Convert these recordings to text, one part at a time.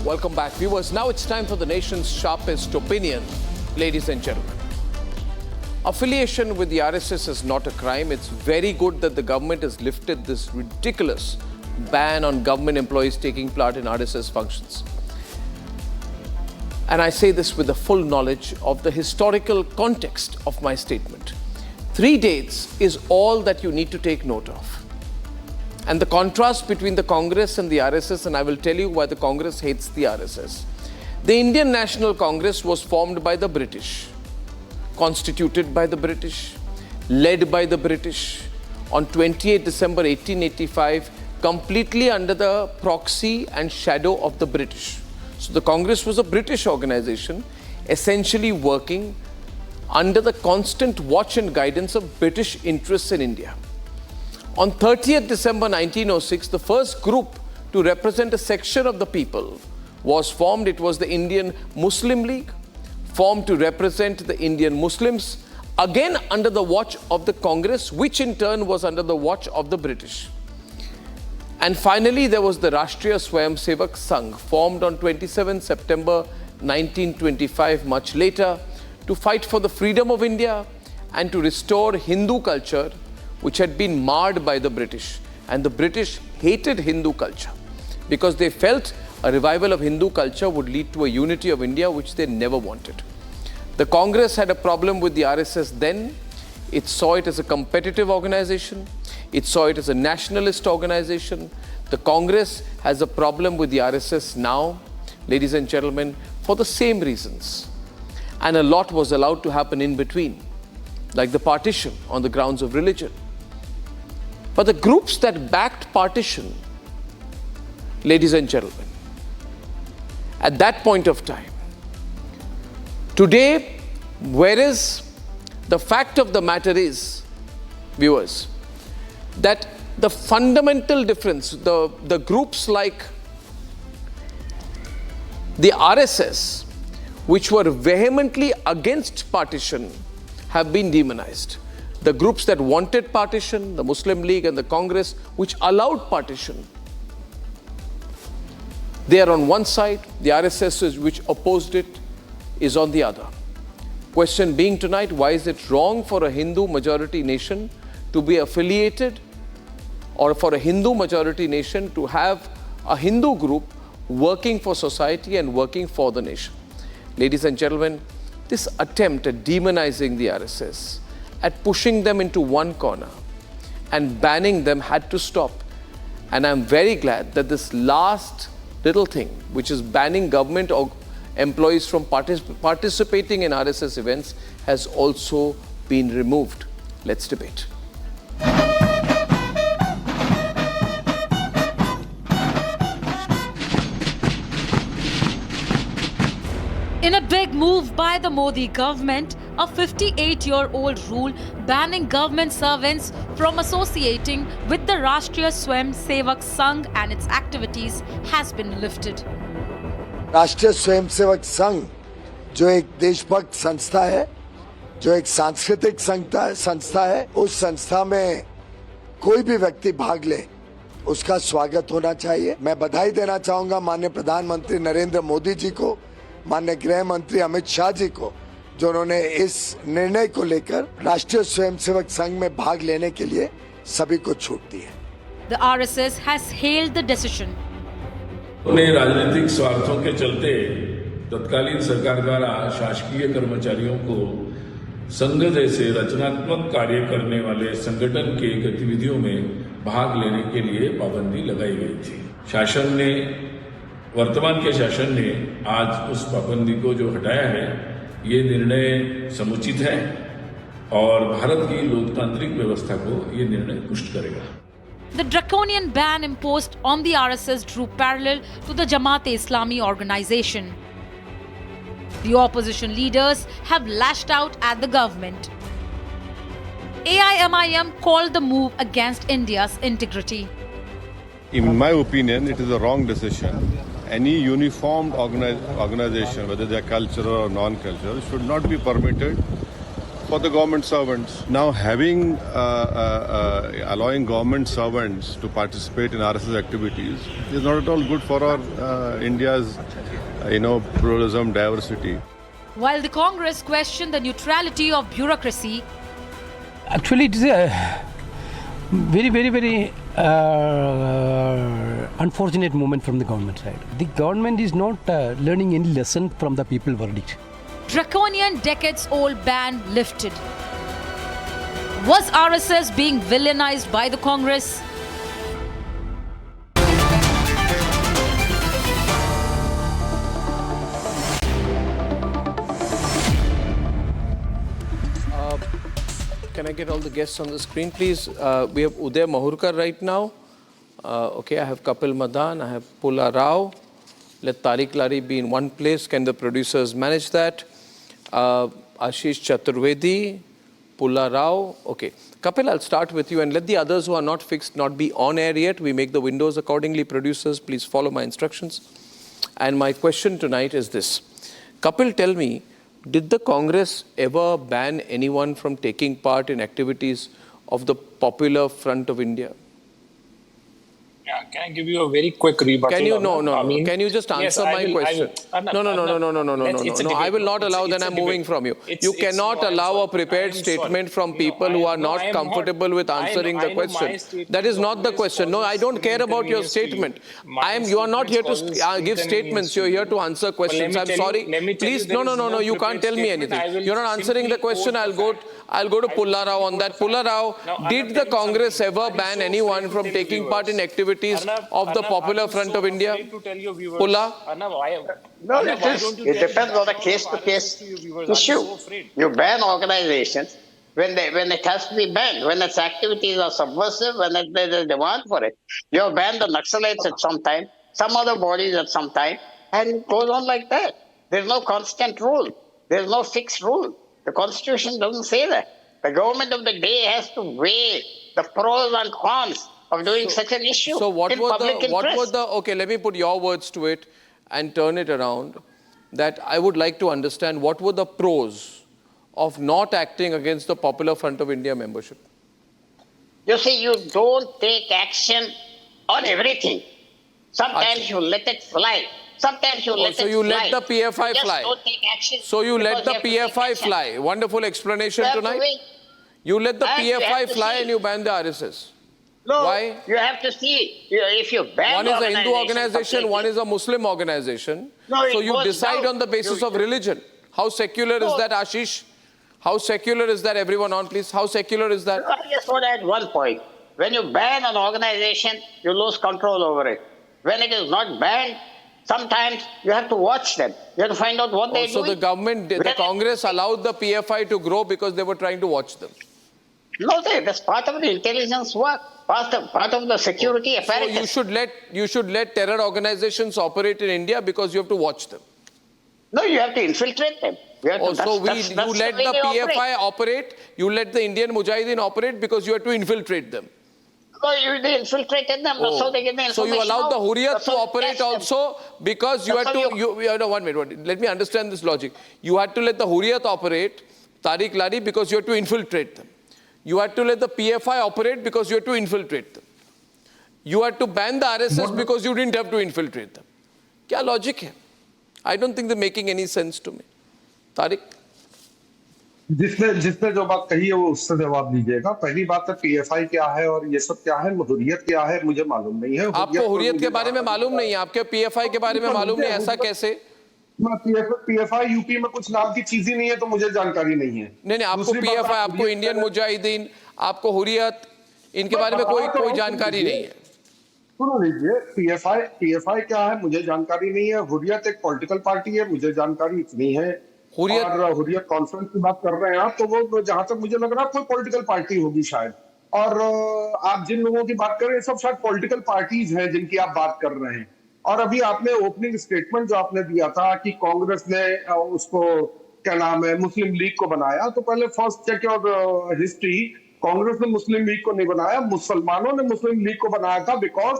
Welcome back, viewers. Now it's time for the nation's sharpest opinion, ladies and gentlemen. Affiliation with the RSS is not a crime. It's very good that the government has lifted this ridiculous ban on government employees taking part in RSS functions. And I say this with the full knowledge of the historical context of my statement. 3 dates is all that you need to take note of. And the contrast between the Congress and the RSS, and I will tell you why the Congress hates the RSS. The Indian National Congress was formed by the British, constituted by the British, led by the British on 28 December 1885, completely under the proxy and shadow of the British. So the Congress was a British organization, essentially working under the constant watch and guidance of British interests in India. On 30th December 1906, the first group to represent a section of the people was formed. It was the Indian Muslim League, formed to represent the Indian Muslims, again under the watch of the Congress, which in turn was under the watch of the British. And finally, there was the Rashtriya Swayamsevak Sangh, formed on 27 September 1925, much later, to fight for the freedom of India and to restore Hindu culture, which had been marred by the British. And the British hated Hindu culture because they felt a revival of Hindu culture would lead to a unity of India, which they never wanted. The Congress had a problem with the RSS then. It saw it as a competitive organization. It saw it as a nationalist organization. The Congress has a problem with the RSS now, ladies and gentlemen, for the same reasons. And a lot was allowed to happen in between, like the partition on the grounds of religion. But the groups that backed partition, ladies and gentlemen, at that point of time, today, whereas the fact of the matter is, viewers, that the fundamental difference, the groups like the RSS, which were vehemently against partition, have been demonized. The groups that wanted partition, the Muslim League and the Congress, which allowed partition, they are on one side. The RSS, which opposed it, is on the other. Question being tonight, why is it wrong for a Hindu majority nation to be affiliated, or for a Hindu majority nation to have a Hindu group working for society and working for the nation? Ladies and gentlemen, this attempt at demonizing the RSS, at pushing them into one corner and banning them, had to stop. And I'm very glad that this last little thing, which is banning government employees from participating in RSS events, has also been removed. Let's debate. In a big move by the Modi government, a 58-year-old rule banning government servants from associating with the Rashtriya Swayamsevak Sangh and its activities has been lifted. राष्ट्रीय स्वयंसेवक संघ जो एक देशभक्त संस्था है, जो एक सांस्कृतिक संस्था है, उस संस्था में कोई भी व्यक्ति भाग ले, उसका स्वागत होना चाहिए। मैं बधाई देना चाहूंगा माननीय प्रधानमंत्री नरेंद्र मोदी जी को, माननीय गृह मंत्री अमित शाह जी को, जो उन्होंने इस निर्णय को लेकर राष्ट्रीय स्वयंसेवक संघ में भाग लेने के लिए सभी को छूट दी है। The RSS has hailed the decision. अपने राजनीतिक स्वार्थों के चलते तत्कालीन सरकार द्वारा शासकीय कर्मचारियों को संघ जैसे रचनात्मक कार्य करने वाले संगठन के गतिविधियों में भाग लेने के लिए पाबंदी लगाई गई थी। वर्तमान के शासन ने आज उस पाबंदी को जो हटाया है, ये निर्णय समुचित है और भारत की लोकतांत्रिक व्यवस्था को ये निर्णय पुष्ट करेगा। The draconian ban imposed on the RSS drew parallel to the Jamaat-e-Islami organization. The opposition leaders have lashed out at the government. AIMIM called the move against India's integrity. In my opinion, it is a wrong decision. Any uniformed organization, whether they are cultural or non-cultural, should not be permitted for the government servants. Now, allowing government servants to participate in RSS activities is not at all good for our India's, pluralism, diversity. While the Congress questioned the neutrality of bureaucracy, actually, it is a very unfortunate moment from the government side. The government is not learning any lesson from the people verdict. draconian decades-old ban lifted. Was RSS being villainized by the Congress? Can I get all the guests on the screen, please? We have Uday Mahurkar right now. Okay, I have Kapil Madan, I have Pula Rao. Let Tariq Lari be in one place. Can the producers manage that? Ashish Chaturvedi, Pula Rao. Okay. Kapil, I'll start with you and let the others who are not fixed not be on air yet. We make the windows accordingly. Producers, please follow my instructions. And my question tonight is this. Kapil, tell me, did the Congress ever ban anyone from taking part in activities of the Popular Front of India? Yeah, can I give you a very quick rebuttal? Can you? on that? No. I mean, Can you just answer yes, my question? No. I will not allow that. I'm moving from you. You cannot allow a prepared statement from people who are not comfortable with answering the question. That is not the question. No, I don't care about your statement. You are not here to give statements. You're here to answer questions. I'm sorry. Please, no. You can't tell me anything. You're not answering the question. I'll go to Pulla Rao on that. Pulla Rao, did the Congress ever ban anyone from taking part in activities of the Popular Front of India? Pulla? No, it depends on a case-to-case issue. You ban organizations when it has to be banned, when its activities are subversive, when there is a demand for it. You have banned the Naxalites at some time, some other bodies at some time, and it goes on like that. There's no constant rule. There's no fixed rule. The Constitution doesn't say that. The government of the day has to weigh the pros and cons of doing such an issue. So what was the, okay, let me put your words to it and turn it around, that I would like to understand what were the pros of not acting against the Popular Front of India membership? You see, you don't take action on everything. Sometimes you let it fly. Sometimes you let it fly. So you let the PFI you fly. Don't take action So you let the because you have to take PFI fly. action. Wonderful explanation You have to tonight. wait. You let the And you have PFI to fly see. and you ban the RSS. No, Why? you have to see. If you ban One is a Hindu organization, completely- one is a Muslim organization. No, it So you goes decide down. on the basis of religion. How secular is No. that, Ashish? How secular is that? Everyone on, please. How secular is that? I just want to add one point. When you ban an organization, you lose control over it. When it is not banned, sometimes you have to watch them. You have to find out what they're So doing. the government, the When- Congress allowed the PFI to grow because they were trying to watch them. No, sir, that's part of the intelligence work, part of the security So apparatus. you should let terror organizations operate in India because you have to watch them. No, you have to infiltrate them. You have to, So you let way the they PFI operate, you let the Indian Mujahideen operate because you have to infiltrate them. No, they infiltrated them. That's how they get the So information. you allowed the out. Hurriyat That's to how they operate catch them. also because you That's had how to, no, one minute, let me understand this logic. You had to let the Hurriyat operate, Tariq Lari, because you had to infiltrate them. You had to let the PFI operate because you had to infiltrate them. You had to ban the RSS because you didn't have to infiltrate them. Kya logic hai? I don't think they're making any sense to me. Tariq? जिसने जो बात कही है वो उससे जवाब दीजिएगा। पहली बात है पीएफआई क्या है और ये सब क्या है, हुर्रियत क्या है, मुझे मालूम नहीं है। आपको हुर्रियत के बारे में मालूम नहीं है, आपके पीएफआई के बारे में मालूम नहीं, ऐसा कैसे? पीएफआई यूपी में कुछ नाम की चीज ही नहीं है तो मुझे जानकारी नहीं है। नहीं, आपको पीएफआई, आपको इंडियन मुजाहिदीन, आपको हुर्रियत, इनके बारे में कोई जानकारी नहीं है। सुनो लीजिए, पीएफआई क्या है मुझे जानकारी नहीं है। हुर्रियत एक पॉलिटिकल पार्टी है, मुझे जानकारी इतनी है। और हुर्रियत कॉन्फ्रेंस की बात कर रहे हैं आप, तो वो जहां तक मुझे लग रहा है कोई पॉलिटिकल पार्टी होगी शायद। और आप जिन लोगों की बात कर रहे हैं सब शायद पॉलिटिकल पार्टीज हैं जिनकी आप बात कर रहे हैं। और अभी आपने ओपनिंग स्टेटमेंट जो आपने दिया था कि कांग्रेस ने उसको क्या नाम है मुस्लिम लीग को बनाया, तो पहले first check your history. Congress ने मुस्लिम लीग को नहीं बनाया, मुसलमानों ने मुस्लिम लीग को बनाया था, because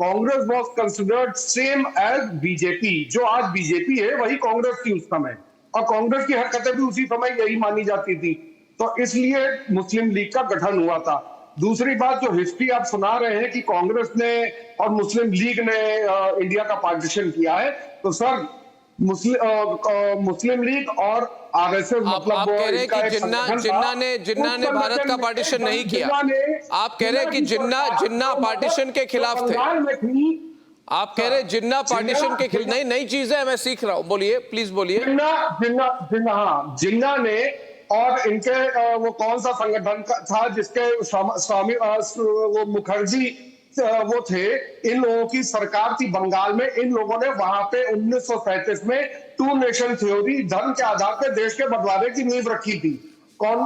Congress was considered same as BJP. जो आज बीजेपी है वही कांग्रेस थी उस समय, और कांग्रेस की हरकतें भी उसी समय यही मानी जाती थी। तो इसलिए मुस्लिम लीग का गठन हुआ था। दूसरी बात, जो हिस्ट्री आप सुना रहे हैं कि कांग्रेस ने और मुस्लिम लीग ने इंडिया का पार्टीशन किया है, तो सर मुस्लिम लीग और आरएसएस मतलब आप कह रहे हैं कि जिन्ना ने भारत का पार्टीशन नहीं किया। आप कह रहे हैं कि जिन्ना पार्टीशन के खिलाफ थे। आप कह रहे हैं जिन्ना पार्टीशन के खिलाफ। नहीं, नई चीज है, मैं सीख रहा हूं। बोलिए, प्लीज बोलिए। जिन्ना ने और इनके वो कौन सा संगठन था जिसके स्वामी वो मुखर्जी वो थे, इन लोगों की सरकार थी बंगाल में। इन लोगों ने वहां पे 1937 में टू नेशन थ्योरी, धर्म के आधार पर देश के बंटवारे की नींव रखी थी। कौन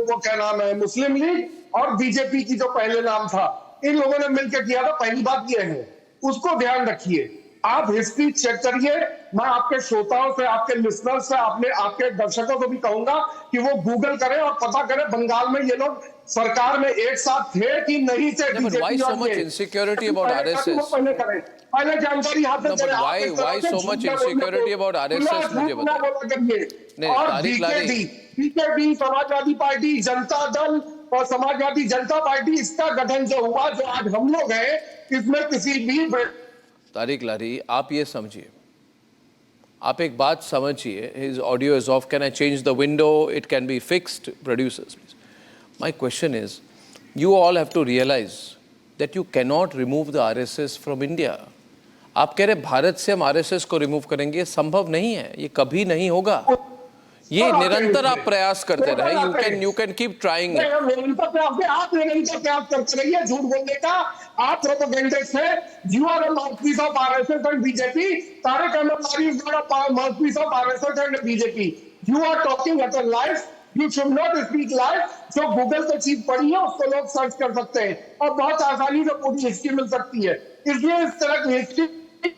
वो क्या नाम है, मुस्लिम लीग और बीजेपी की जो पहले नाम था, इन लोगों ने मिलकर किया था। पहली बात ये है, उसको ध्यान रखिए। आप हिस्ट्री चेक करिए। मैं आपके श्रोताओं से, आपके लिसनर्स से, आपके दर्शकों को भी कहूंगा कि वो गूगल करें और पता करें बंगाल में ये लोग सरकार में एक साथ थे कि नहीं थे। Why so much insecurity about RSS? पहले जानकारी हासिल करें। Why so much insecurity about RSS? मुझे बताइए। और बीजेपी, समाजवादी पार्टी, जनता दल और समाजवादी जनता पार्टी, इसका गठन जो हुआ, जो आज हम लोग हैं, इसमें किसी भी तारिक लारी, आप ये समझिए, आप एक बात समझिए। His audio is off. Can I change the window? It can be fixed. Producers, please. My question is, you all have to realize that you cannot remove the RSS from India. आप कह रहे भारत से हम RSS को remove करेंगे, ये संभव नहीं है, ये कभी नहीं होगा। ये निरंतर आप प्रयास करते रहे। you can keep trying it. आप निरंतर प्रयास करते रहिए झूठ बोलने का। आप प्रोपेगेंडिस्ट हैं। You are a mouthpiece of RSS and BJP. Tariq Ahmed Tari is not a mouthpiece of RSS and BJP. You are talking at a lies. You should not speak lies. जो Google पे चीज पड़ी है उसको लोग search कर सकते हैं और बहुत आसानी से पूरी हिस्ट्री मिल सकती है। इसलिए इस तरह की history,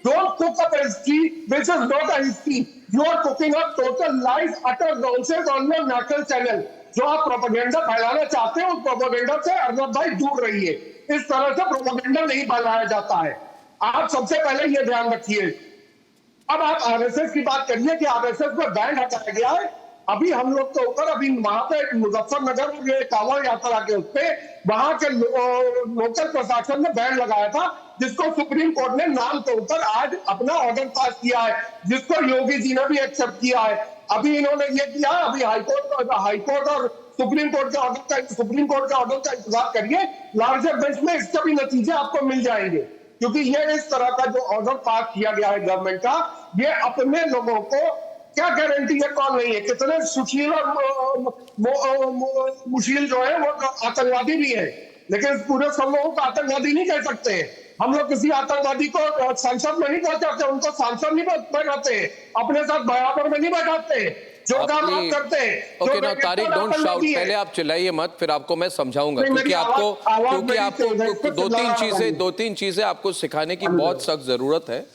don't cook up a history which is not a history. You are cooking up total lies, utter nonsense on your national channel. जो आप प्रोपेगेंडा फैलाना चाहते हैं, उस प्रोपेगेंडा से अर्नब भाई दूर रहिए। इस तरह से प्रोपेगेंडा नहीं फैलाया जाता है। आप सबसे पहले ये ध्यान रखिए। अब आप आरएसएस की बात करिए कि आरएसएस में बैन हटाया गया है। अभी हम लोग के ऊपर, अभी वहां पे मुजफ्फरनगर में कांवड़ यात्रा के उसपे वहां के लोकल प्रशासन ने बैन लगाया था, जिसको सुप्रीम कोर्ट ने नाम के ऊपर आज अपना ऑर्डर पास किया है, जिसको योगी जी ने भी एक्सेप्ट किया है। अभी इन्होंने ये किया, अभी हाईकोर्ट और सुप्रीम कोर्ट का ऑर्डर का इंतजार करिए। लार्जर बेंच में इसके भी नतीजे आपको मिल जाएंगे, क्योंकि ये इस तरह का जो ऑर्डर पास किया गया है गवर्नमेंट का, ये अपने लोगों को क्या गारंटी है कौन नहीं है। कितने सुशील और मुशील जो है वो आतंकवादी भी है, लेकिन पूरे सब लोगों को आतंकवादी नहीं कह सकते हैं। हम लोग किसी आतंकवादी को संसद में नहीं पहुंचाते, उनको सांसद नहीं बैठाते, अपने साथ बराबर में नहीं बैठाते, जो काम आप करते हैं। Okay, now Tariq, don't shout. पहले आप चिल्लाइए मत, फिर आपको मैं समझाऊंगा, क्योंकि आपको दो तीन चीजें आपको सिखाने की बहुत सख्त जरूरत है।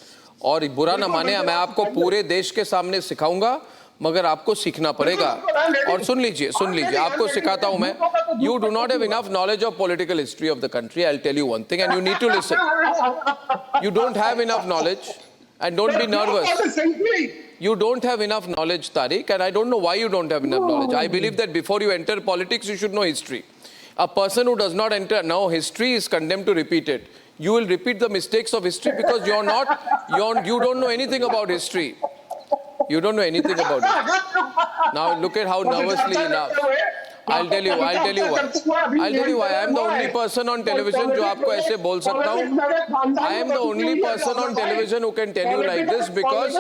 और बुरा ना माने, मैं आपको पूरे देश के सामने सिखाऊंगा, मगर आपको सीखना पड़ेगा। और सुन लीजिए, आपको सिखाता हूं मैं। You do not have enough knowledge of political history of the country. I'll tell you one thing, and you need to listen. You don't have enough knowledge, and don't be nervous. You don't have enough knowledge, Tariq, and I don't know why you don't have enough knowledge. I believe that before you enter politics, you should know history. A person who does not know history is condemned to repeat it. You will repeat the mistakes of history because you don't know anything about history. You don't know anything about it. Now look at how nervously he laughs. I'll tell you why. I am the only person on television जो आपको ऐसे बोल सकता हूँ. I am the only person on television who can tell you like this because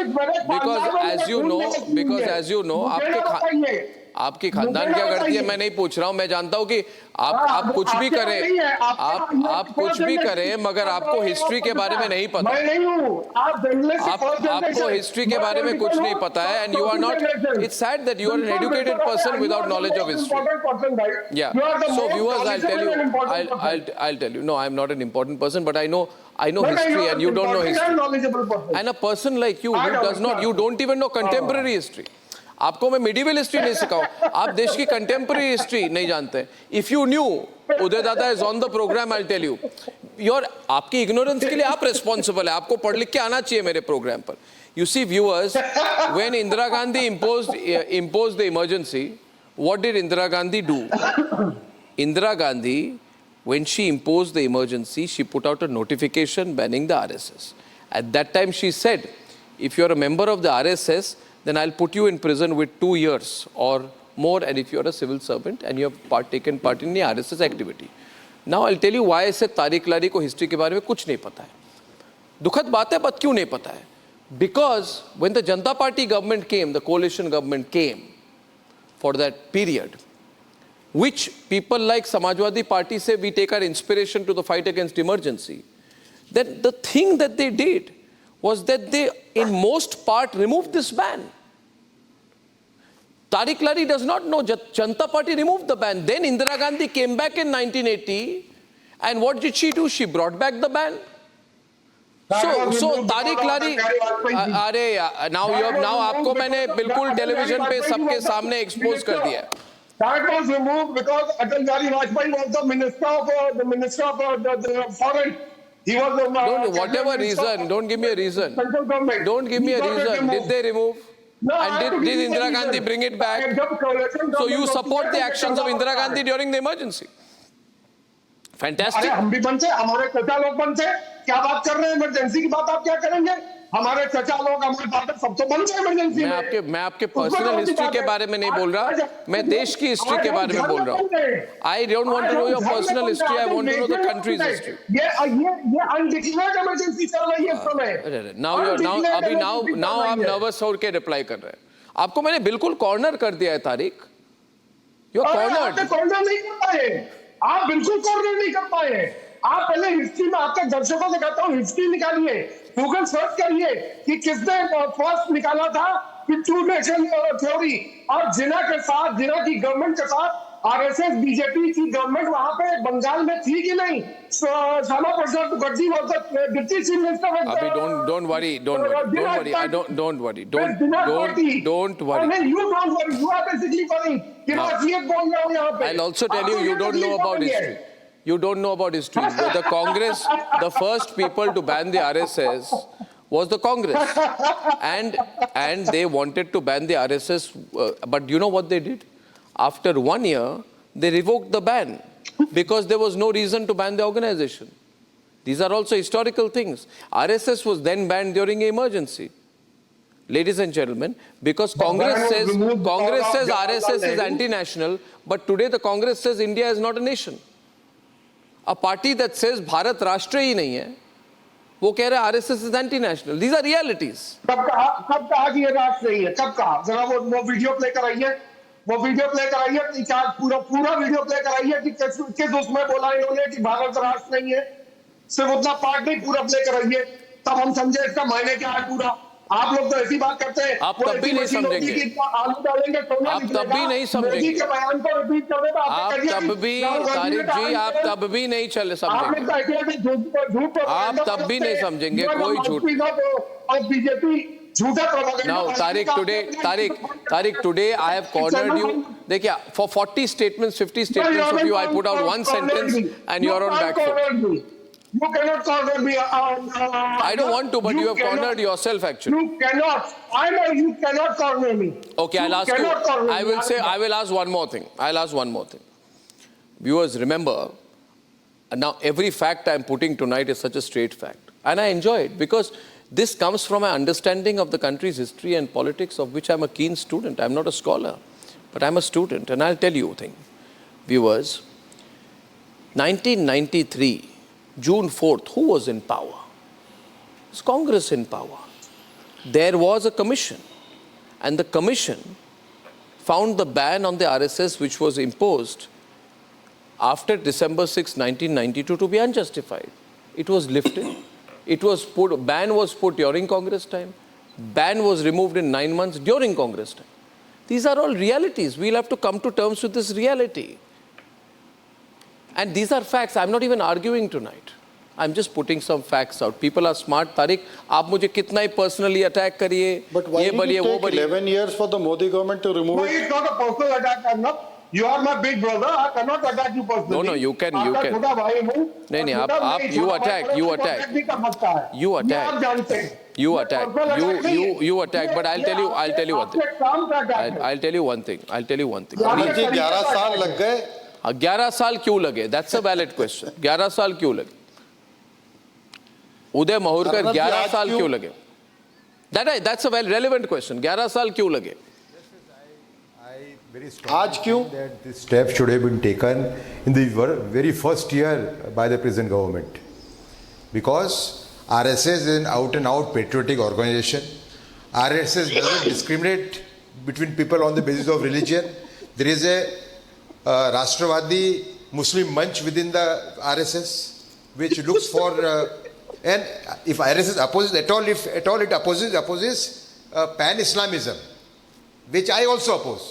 as you know, आपकी खानदान क्या करती है मैं नहीं पूछ रहा हूँ. मैं जानता हूँ कि आप कुछ भी करें, आप कुछ भी करें, मगर आपको हिस्ट्री के बारे में नहीं पता. आपको हिस्ट्री के बारे में कुछ नहीं पता है. And you are not. It's sad that you are an educated person without knowledge of history. Yeah. So viewers, I'll tell you. No, I'm not an important person, but I know history, and you don't know history. And a person like you who does not, you don't even know contemporary history. आपको मैं medieval history नहीं सिखाऊं, आप देश की contemporary history नहीं जानते. If you knew, Uday Dada is on the program, I tell you. आपकी ignorance के लिए आप रिस्पॉन्सिबल है. आपको पढ़ लिख के आना चाहिए मेरे प्रोग्राम पर. You see viewers, when Indira Gandhi imposed the emergency, What did Indira Gandhi do? Indira Gandhi, when she imposed the emergency, she put out a notification banning the RSS. At that time, she said, if you're a member of the RSS, then I'll put you in prison with 2 years or more, and if you're a civil servant and you have taken part in the RSS activity. Now I'll tell you why I said Tariq Lari को history के बारे में कुछ नहीं पता है. दुखद बात है, but क्यों नहीं पता है? Because when the Janata Party government came, the coalition government came for that period, which people like Samajwadi Party say we take our inspiration to the fight against emergency, then the thing that they did was that they, in most part, removed this ban. Tariq Lari does not know. Janata Party removed the ban. Then Indira Gandhi came back in 1980, and what did she do? She brought back the ban. So Tariq Lari, अरे now आपको मैंने बिल्कुल television पे सबके सामने expose कर दिया. That was removed because Atal Bihari Vajpayee was the minister of the foreign. He was the whatever reason. Don't give me a reason. Central government. Don't give me a reason. Did they remove? No, and did Indira Gandhi bring it back? So you support the actions of Indira Gandhi during the emergency? Fantastic. हम भी बनते, हमारे चचा लोग बनते, क्या बात कर रहे हैं इमरजेंसी की बात आप क्या करेंगे? हमारे चचा लोग, हमारे फादर सब तो बनते इमरजेंसी में. मैं आपके पर्सनल हिस्ट्री के बारे में नहीं बोल रहा, मैं देश की हिस्ट्री के बारे में बोल रहा हूँ. I don't want to know your personal history, I want to know the country's history. ये अनडिक्लेयर्ड इमरजेंसी चल रही है इस समय. now आप नर्वस होकर रिप्लाई कर रहे हैं. आपको मैंने बिल्कुल कॉर्नर कर दिया है Tariq. You are cornered. Corner नहीं कर पाए, आप बिल्कुल कॉर्नर नहीं कर पाए. आप पहले हिस्ट्री में, आपके दर्शकों से कहता हूँ, हिस्ट्री निकालिए, गूगल सर्च करिए कि किसने फर्स्ट निकाला था कि टू नेशन थ्योरी, और जिना के साथ, जिना की गवर्नमेंट के साथ आरएसएस बीजेपी की गवर्नमेंट वहां पे बंगाल में थी कि नहीं? Shyama Prasad Mukherjee was the deputy chief minister. अभी don't worry. I don't worry. Don't worry. You don't worry. You are basically worrying कि मैं ये बोल रहा हूँ यहाँ पे. I'll also tell you, you don't know about history. You don't know about history. The Congress, the first people to ban the RSS was the Congress. And they wanted to ban the RSS. But you know what they did? After 1 year, they revoked the ban because there was no reason to ban the organization. These are also historical things. RSS was then banned during an emergency. Ladies and gentlemen, because Congress says RSS is anti-national, but today the Congress says India is not a nation. A party that says Bharat राष्ट्र ही नहीं है, वो कह रहा है RSS is anti-national. These are realities. कब कहा कि ये राष्ट्र नहीं है? कब कहा? जरा वो वीडियो प्ले कराइए. वो वीडियो प्ले कराइए. पूरा वीडियो प्ले कराइए कि किस उसमें बोला इन्होंने कि भारत राष्ट्र नहीं है. सिर्फ उतना पार्ट नहीं, पूरा प्ले कराइए, तब हम समझे इसका मायने क्या है पूरा. आप लोग तो ऐसी बात करते हैं. आप तब भी नहीं समझेंगे. आलू डालेंगे तो आप तब भी नहीं समझेंगे. आप तब भी, तारिक जी, आप तब भी नहीं समझेंगे. आप तब भी नहीं समझेंगे कोई झूठ. बीजेपी झूठा propaganda. Now, Tariq, today I have cornered you. देखिए, for 40 statements, 50 statements of you, I put out one sentence and you are on back foot. You cannot corner me. I don't want to, but you have cornered yourself actually. You cannot. I know you cannot corner me. Okay, I'll ask you. I will ask one more thing. Viewers, remember, now every fact I'm putting tonight is such a straight fact. And I enjoy it because this comes from my understanding of the country's history and politics, of which I'm a keen student. I'm not a scholar, but I'm a student. And I'll tell you a thing. Viewers, 1993, June 4th, who was in power? It's Congress in power. There was a commission, and the commission found the ban on the RSS which was imposed after December 6, 1992 to be unjustified. It was lifted. Ban was put during Congress time. Ban was removed in 9 months during Congress time. These are all realities. We'll have to come to terms with this reality. And these are facts. I'm not even arguing tonight. I'm just putting some facts out. People are smart. Tariq, आप मुझे कितना ही personally attack करिए. But why did it take 11 years for the Modi government to remove it? It's not a personal attack, Arnab. You are my big brother. I cannot attack you personally. No, you can. आपका छोटा भाई हूँ। नहीं, छोटा आप नहीं, you छोटा attack, भाई you को attack. attack नहीं कर सकता है। You ये attack. आप जानते हैं। You ये attack. personal attack नहीं है। You attack. But I'll tell you one thing. आपके काम का attack है। I'll tell you one thing. I'll tell you one thing. आपके जी तरीके 11 का साल attack लग है। गए 11 साल क्यों लगे? That's a valid question. 11 साल क्यों लगे? उदय माहुरकर अर्नब जी, 11 आज साल क्यों- क्यों लगे? That's a very relevant question. 11 साल क्यों लगे? आज क्यों that this step should have been taken in the very first year by the present government, because RSS is an out and out patriotic organization. RSS doesn't discriminate between people on the basis of religion. There is a Rashtravadi Muslim Manch within the RSS which looks for and if RSS opposes at all, if at all it opposes pan-Islamism, which I also oppose.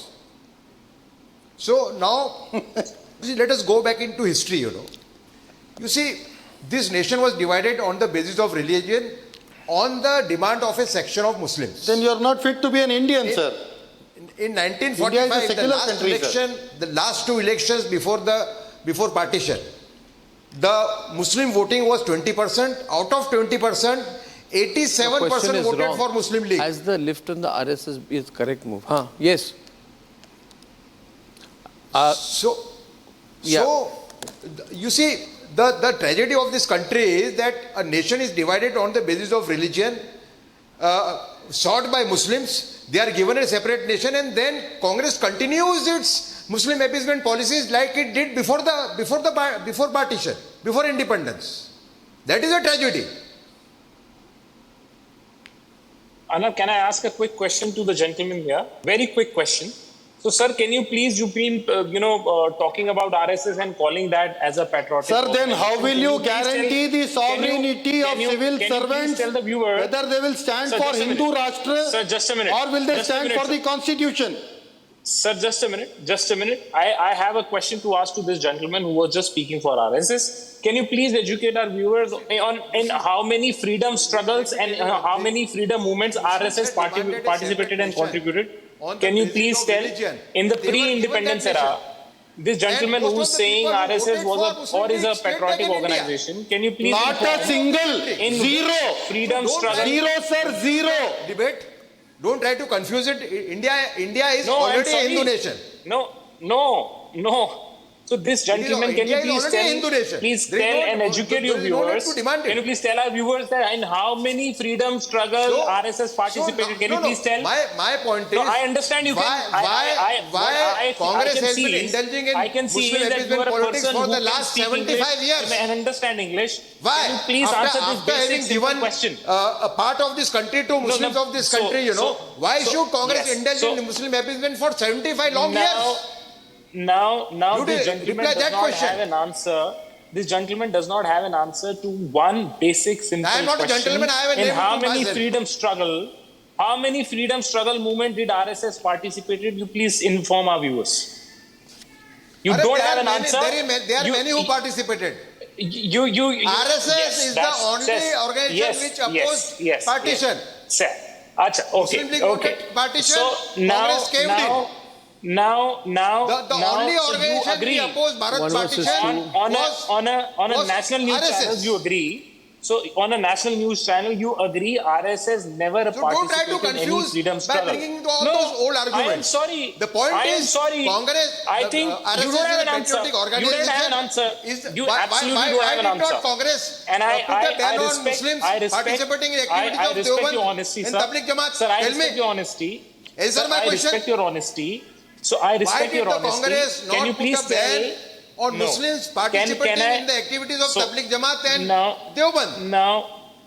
So now, let us go back into history, You see, this nation was divided on the basis of religion on the demand of a section of Muslims. then you are not fit to be an Indian, sir. In India is a 1945, the secular last country, election, the last two elections before partition, the Muslim voting was 20%. Out of 20%, 87% voted for Muslim League. As the lift on the RSS is correct move. Yes. You see, the tragedy of this country is that a nation is divided on the basis of religion, sought by Muslims. They are given a separate nation, and then Congress continues its Muslim appeasement policies like it did before partition, before independence. That is a tragedy. Arnab, can I ask a quick question to the gentleman here? Very quick question. So, sir, can you please, you've been, talking about RSS and calling that as a patriotic. Sir, then organization. how will Can you please guarantee the sovereignty of civil servants, tell the viewer, whether they will stand Sir, for just a Hindu minute. Rashtra Sir, just a minute. or will they Just a stand minute, for sir. the constitution? Sir, just a minute. I have a question to ask to this gentleman who was just speaking for RSS. Can you please educate our viewers on how many freedom struggles and how many freedom movements RSS participated and contributed? Can you please tell, in the pre-independence era, this gentleman who is saying RSS was or is a patriotic organization, can you please Not a single, in zero, freedom struggle? zero, sir, zero. Debate. Don't try to confuse it. India is No, I'm already a sorry. Hindu nation. No. So this gentleman, can you India is please already a Hindu nation. tell and educate your there is no need viewers? to demand it. Can you please tell our viewers that in how many freedom struggle RSS participated? Can you please tell? My point is. No, I understand you why, can. Why Congress I can has see been is- indulging in I can see Muslim is that you appeasement are a politics person for who the can last speak 75 English years? and understand English. Why? Can you please answer this After basic having simple given question? a part of this country to Muslims of this so- country, so- why so- should Congress yes, indulge so- in Muslim appeasement for 75 long years? Now You this did- gentleman reply does that not question. have an answer. This gentleman does not have an answer to one basic simple I am not a question. gentleman, I have a in name how to many myself. how many freedom struggle movement did RSS participated? You please inform our viewers. You Arre, don't there have are an many- answer. There are You- many who participated. You RSS yes, is the that's- only yes, organization yes, which opposed yes, partition. Yes. Sir. Acha, okay. Muslim League Okay. wanted partition, So Congress caved in. Now, The now, only so you organization agree which opposed Bharat One versus partition two. on a was national news RSS. channel, you agree. So on a national news channel, you agree RSS never So don't try to participated in any confuse freedom by struggle. bringing all those old I am arguments. sorry. The point I am is, sorry. Congress, I think RSS you don't have is an a answer. patriotic You don't have an answer. organization. You absolutely why don't have an did not answer. Congress And I put a ban on respect, Muslims I respect, participating in I activities of respect Deoband your honesty, and sir. Tabligh Jamaat? Sir, I Tell respect me. your honesty. Answer Sir, my I question. respect your honesty. So I Why respect did your the honesty. Congress Can you not put please a ban tell? on No. Muslims participating Can I- in the activities of So- Tabligh Jamaat and Now- Deoband?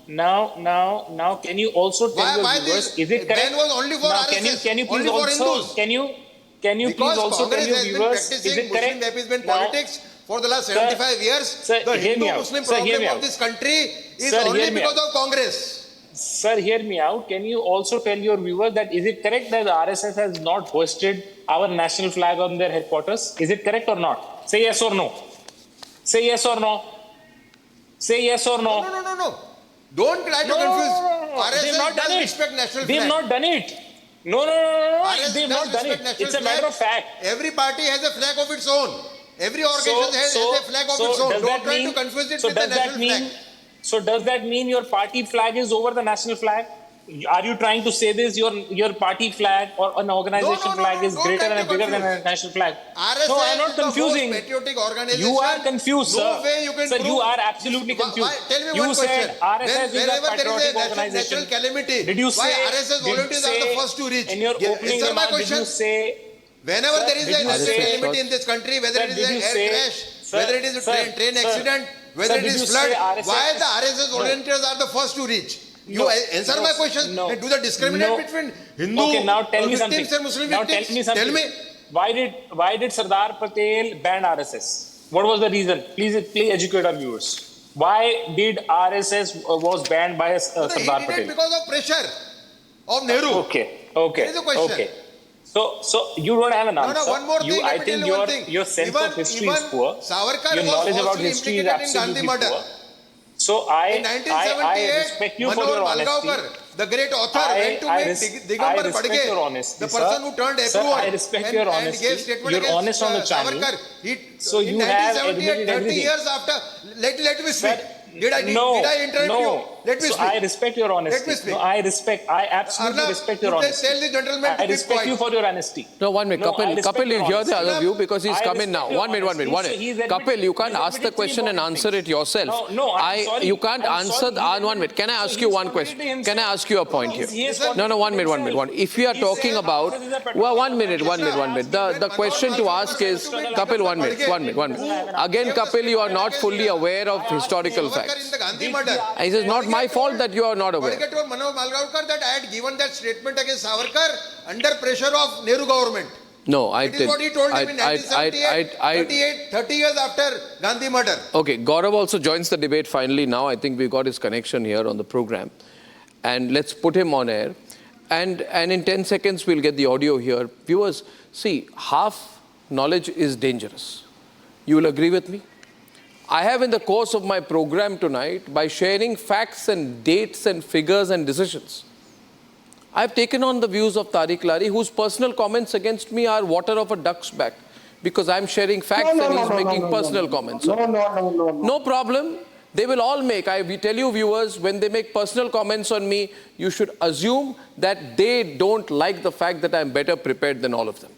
Now, can you also tell Why- your why viewers? this Is it correct? ban was only for now, RSS, can you please only for also Hindus? can you Because please also Congress tell your has been viewers? Is practicing it correct? Muslim appeasement Now- politics for the last 75 years. Sir, The hear me out. Hindu-Muslim Sir, hear problem me of out. this country is Sir, only hear me because out. of Congress. Sir, hear me out. Can you also tell your viewers that is it correct that the RSS has not hoisted our national flag on their headquarters? Is it correct or not? Say yes or no. Say yes or no. Say yes or no. No. Don't try to confuse. RSS They've not done does it. respect national They've flag. not done it. No. They've not done it. It's a matter of fact. Every party has a flag of its own. Every organization has a flag of its own. Don't try to confuse it with the national flag. So does that mean your party flag is over the national flag? Are you trying to say this? Your party flag or an organization flag is greater and bigger than a national flag? RSS No, I'm not confusing. Is the most patriotic organization. You are confused, no sir. Way you can sir, prove. you are absolutely confused. Tell me you one question. Said RSS is a patriotic natural organization. calamity, Did you say? why RSS volunteers are the first to reach? In your opening remark, did you say? Whenever there is a natural say- calamity in this country, whether Sir, it is did an you air say- crash, Sir, whether it is a sir, train sir, accident, whether sir, it did is you flood, say RSS why the RSS volunteers are the first to reach? You answer my question. No. Do the discriminate between Hindu Okay, now tell me something. victims and Muslim Now victims? tell me something. Tell me. Why did Sardar Patel ban RSS? What was the reason? Please educate our viewers. Why did RSS was banned by Sardar He did it Patel? because of pressure of Nehru. Okay. There is a question. Okay. So you don't have an answer. No, one more thing. I Let me think tell you one thing. your sense of history is poor. Savarkar Your was knowledge about falsely history is implicated in absolutely Gandhi murder. poor. So I In 1978, respect you for your Manohar honesty. Malgaonkar, the great author, went to meet Digambar respect your Padge, honesty, the person who turned Sir, everyone I respect and, your and honesty. gave statement You're against honest on the channel. Savarkar. So in you have 1978, admitted 30 everything. years after, let me speak. Did I interrupt no. you? Let me So speak. I respect your honesty. Let me speak. No, I absolutely Arnab, respect your you can honesty. tell the gentleman to I be respect quiet. you for your honesty. No, 1 minute. No, I Kapil, respect Kapil, you your hear the honesty. other view because he's I come in now. respect your 1 minute, 1 minute, 1 honesty. minute. He's Kapil, you can't admitted ask the three question and important answer it yourself. No, I'm sorry. You can't I'm answer. sorry. 1 minute. Can I ask So you he's one question? contradicting Can I ask you a point here? No, 1 minute, 1 minute, 1 minute. If we are He talking said about, RSS is a patriotic well, 1 minute, 1 organization. minute, 1 minute. The question to ask is, Kapil, 1 minute, 1 minute, 1 minute. Again, Kapil, you are not fully aware of historical Savarkar in facts. the Gandhi murder. And it is not my fault that you are not aware. Forget to Manohar Malgaonkar that I had given that statement against Savarkar under pressure of Nehru government. No, I It is did. what he told him in 1978, 30 years after Gandhi murder. Okay, Gaurav also joins the debate finally now. I think we got his connection here on the program. And let's put him on air. And in 10 seconds, we'll get the audio here. Viewers, see, half knowledge is dangerous. You will agree with me? I have in the course of my program tonight, by sharing facts and dates and figures and decisions, I've taken on the views of Tariq Lari, whose personal comments against me are water of a duck's back, because I'm sharing facts and he's making personal comments. No problem. They will all make, I tell you viewers, when they make personal comments on me, you should assume that they don't like the fact that I'm better prepared than all of them.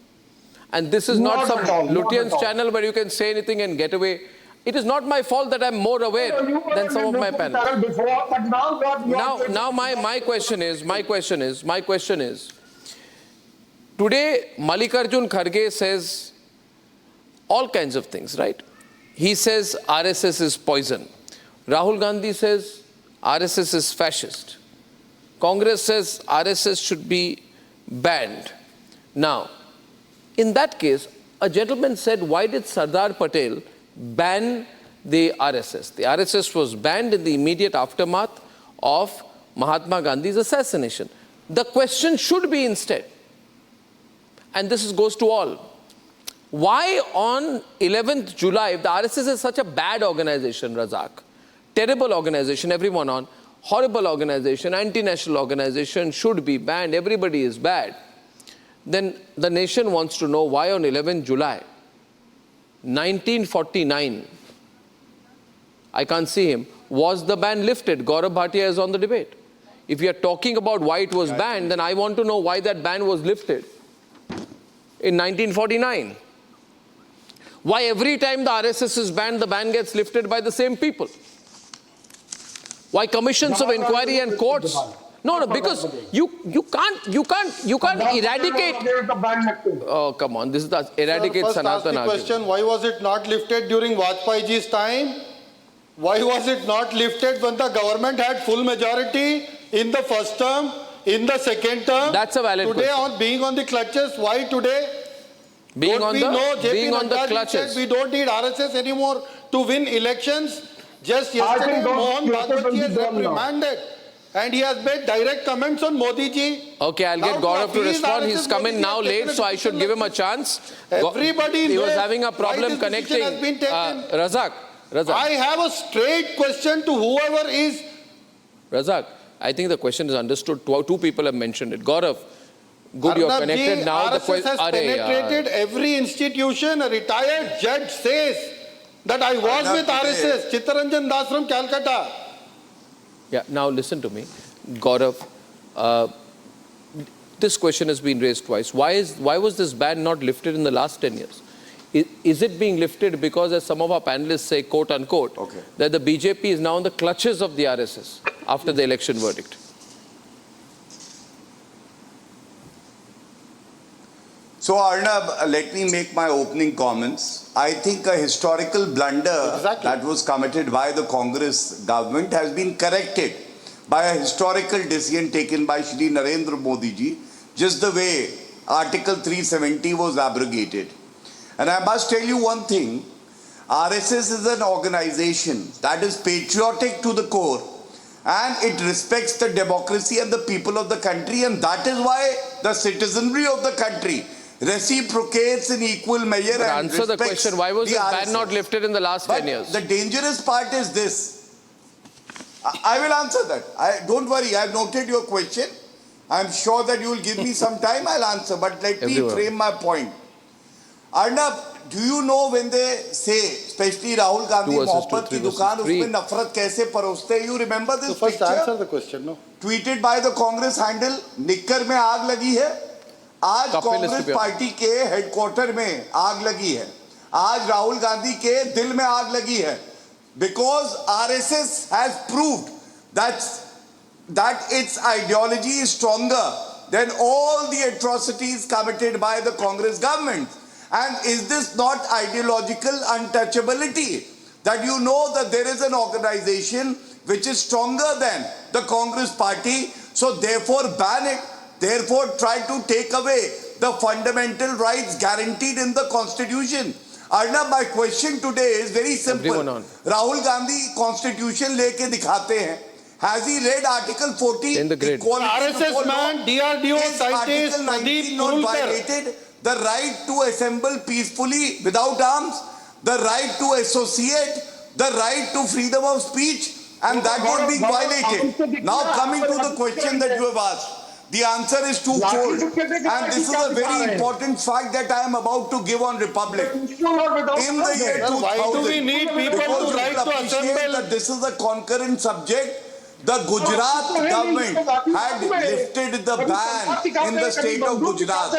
And this is not some Lutyens channel where you can say anything and get away. It is not my fault that I'm more aware than some of my panel. Now my question is, today Mallikarjun Kharge says all kinds of things, right? He says RSS is poison. Rahul Gandhi says RSS is fascist. Congress says RSS should be banned. Now, in that case, a gentleman said, why did Sardar Patel ban the RSS? The RSS was banned in the immediate aftermath of Mahatma Gandhi's assassination. The question should be instead, and this goes to all, why on 11th July, if the RSS is such a bad organization, Razak, terrible organization, everyone on, horrible organization, anti-national organization, should be banned, everybody is bad, then the nation wants to know why on 11th July, 1949, I can't see him, was the ban lifted? Gaurav Bhatia is on the debate. If you are talking about why it was banned, then I want to know why that ban was lifted in 1949. Why every time the RSS is banned, the ban gets lifted by the same people? Why commissions of inquiry and courts? No, because you can't eradicate. Oh, come on, this is the eradicate Sanatana question: why was it not lifted during Vajpayeeji's time? Why was it not lifted when the government had full majority in the first term, in the second term? That's a valid today question. On being on the clutches, why today? Being on the clutches. We don't need RSS anymore to win elections. Just yesterday, Mohan Bhagwat has reprimanded. And he has made direct comments on Modi ji. Okay, I'll get Gaurav to respond. He's come in now late, so I should give him a chance. Everybody he was having a problem connecting. Razak. I have a straight question to whoever is. Razak, I think the question is understood. Two people have mentioned it. Gaurav, Good, you're Arnab connected ji, now. The RSS has penetrated every institution. A retired judge says that I was with RSS. Chittaranjan Das from Calcutta. Yeah, now listen to me. Gaurav, this question has been raised twice. Why was this ban not lifted in the last 10 years? Is it being lifted because, as some of our panelists say, quote unquote, that the BJP is now in the clutches of the RSS after the election verdict? So Arnab, let me make my opening comments. I think a historical blunder that was committed by the Congress government has been corrected by a historical decision taken by Shri Narendra Modi ji, just the way Article 370 was abrogated. And I must tell you one thing, RSS is an organization that is patriotic to the core, and it respects the democracy and the people of the country, and that is why the citizenry of the country reciprocates in equal measure. But and answer the question, why was this ban RSS. not lifted in the last 10 years? The dangerous part is this. I will answer that. Don't worry, I have noted your question. I am sure that you will give me some time, I'll answer. But let me frame my point. Arnab, do you know when they say, especially Rahul Gandhi, Mohabbat ki dukaan, usme nafrat kaise paroste hai? You remember this First picture? answer the question, no? Tweeted by the Congress handle, निक्कर में आग लगी है. आज Congress party के headquarter में आग लगी है. आज राहुल गांधी के दिल में आग लगी है. Because RSS has proved that its ideology is stronger than all the atrocities committed by the Congress government. And is this not ideological untouchability? That you know that there is an organization which is stronger than the Congress party, so therefore ban it, therefore try to take away the fundamental rights guaranteed in the Constitution. Arnab, my question today is very simple. Rahul Gandhi Constitution leke dikhate hain. Has he read Article 40? In the grid. RSS man, DRDO scientist, Article 19 not violated? The right to assemble peacefully without arms, the right to associate, the right to freedom of speech, and that not being violated. Now coming to the question that you have asked, the answer is twofold, and this is a very important fact that I am about to give on Republic. In the year 2000, why do we need people because to right you will to appreciate assemble? that this is a concurrent subject. The Gujarat government had lifted the ban in the state of Gujarat.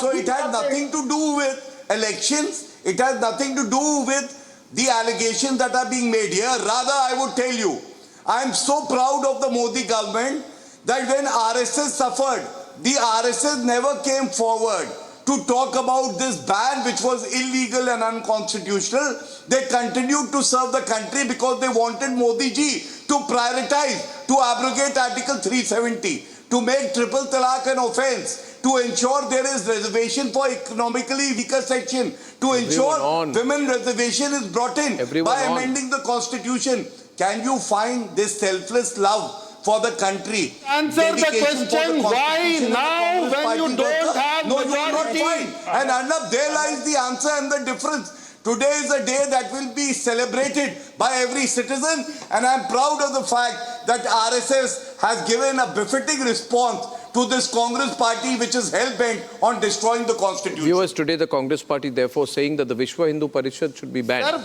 So it has nothing to do with elections. It has nothing to do with the allegations that are being made here. Rather, I would tell you, I am so proud of the Modi government that when RSS suffered, the RSS never came forward to talk about this ban, which was illegal and unconstitutional. They continued to serve the country because they wanted Modi ji to prioritize, to abrogate Article 370, to make triple talaq an offence, to ensure there is reservation for economically weaker section, to ensure women reservation is brought in by amending the Constitution. Can you find this selfless love for the country? Answer the question, why now when you don't have majority? And Arnab, there lies the answer and the difference. Today is a day that will be celebrated by every citizen, and I am proud of the fact that RSS has given a befitting response to this Congress party which is hell-bent on destroying the Constitution. Viewers, today the Congress party therefore saying that the Vishwa Hindu Parishad should be banned. Sir,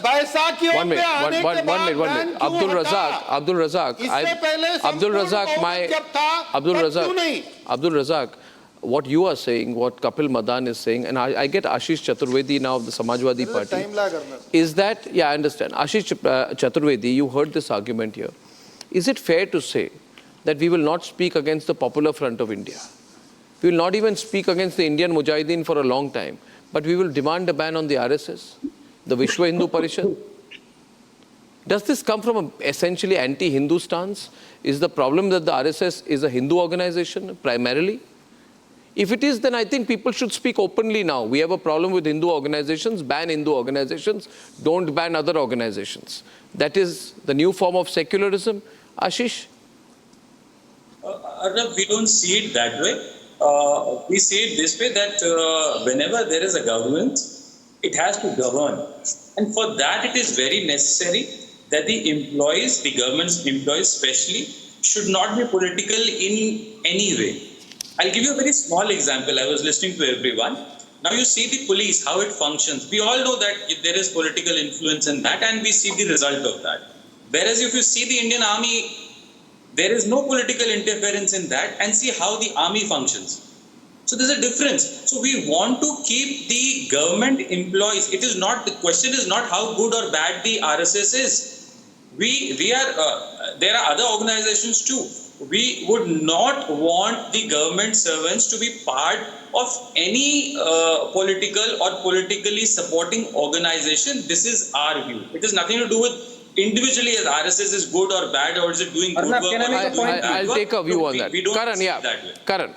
One minute. Abdul Razak, what you are saying, what Kapil Madan is saying, and I get Ashish Chaturvedi now of the Samajwadi Party, is that, yeah, I understand. Ashish Chaturvedi, you heard this argument here. Is it fair to say that we will not speak against the Popular Front of India? We will not even speak against the Indian Mujahideen for a long time, but we will demand a ban on the RSS, the Vishwa Hindu Parishad? Does this come from an essentially anti-Hindu stance? Is the problem that the RSS is a Hindu organization primarily? If it is, then I think people should speak openly now. We have a problem with Hindu organizations, ban Hindu organizations, don't ban other organizations. That is the new form of secularism. Ashish? Arnab, we don't see it that way. We see it this way, that whenever there is a government, it has to govern. And for that, it is very necessary that the employees, the government's employees especially, should not be political in any way. I'll give you a very small example. I was listening to everyone. Now you see the police, how it functions. We all know that there is political influence in that, and we see the result of that. Whereas if you see the Indian army, there is no political interference in that, and see how the army functions. So there's a difference. So we want to keep the government employees. It is not, the question is not how good or bad the RSS is. There are other organizations too. We would not want the government servants to be part of any political or politically supporting organization. This is our view. It has nothing to do with individually as RSS is good or bad, or is it doing good work. I'll take a view on that. We don't Karan, yeah. that way. Karan.